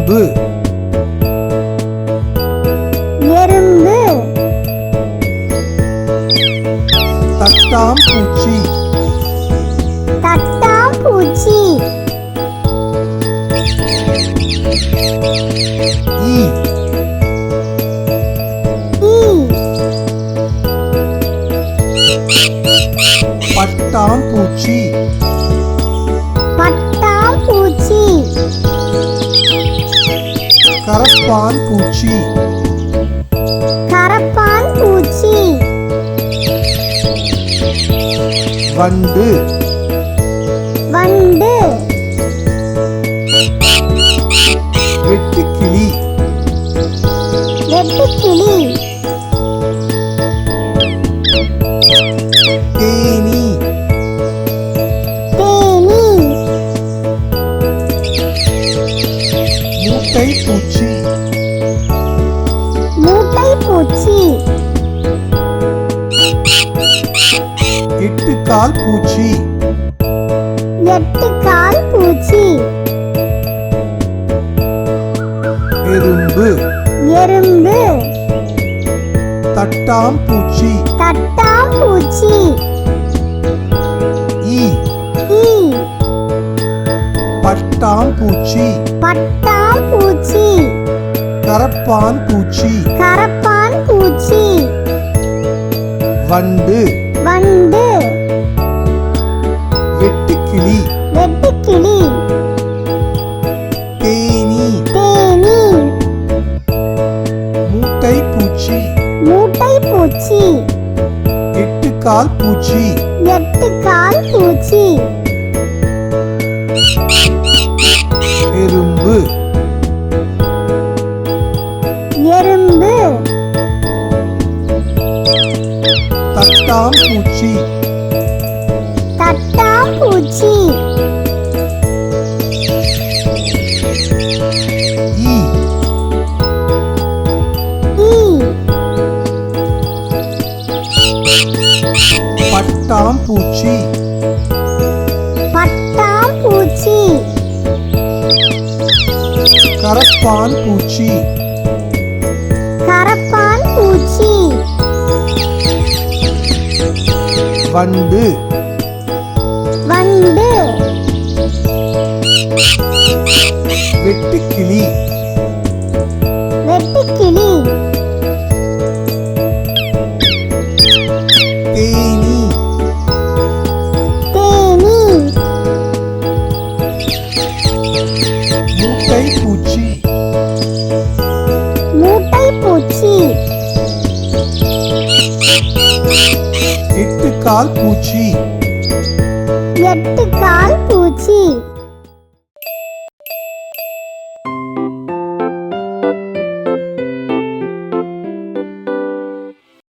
எறும்பு எறும்பு தட்டாம்பூச்சி தட்டாம்பூச்சி ஈ ஈ பட்டாம்பூச்சி பட்டாம்பூச்சி கரப்பான் பூச்சி கரப்பான் பூச்சி வண்டு வண்டு வெட்டுக்கிளி வெட்டுக்கிளி தேனீ தேனீ மூட்டை பூச்சி மூட்டை பூச்சி எட்டுக்கால் பூச்சி எட்டுக்கால் பூச்சி எறும்பு எறும்பு தட்டாம்பூச்சி தட்டாம்பூச்சி ஈ ஈ பட்டாம்பூச்சி பட்டாம்பூச்சி கரப்பான் பூச்சி கரப்பான் பூச்சி வண்டு வண்டு வெட்டுக்கிளி வெட்டுக்கிளி தேனீ தேனீ மூட்டை பூச்சி மூட்டை பூச்சி எட்டுக்கால் பூச்சி எட்டுக்கால் பூச்சி எறும்பு எறும்பு தட்டாம்பூச்சி தட்டாம்பூச்சி ஈ ஈ பட்டாம்பூச்சி பட்டாம்பூச்சி கரப்பான் பூச்சி கரப்பான் பூச்சி வண்டு வண்டு வெட்டுக்கிளி வெட்டுக்கிளி தேனீ தேனீ மூட்டை பூச்சி மூட்டை பூச்சி எட்டுக்கால் பூச்சி எட்டுக்கால் பூச்சி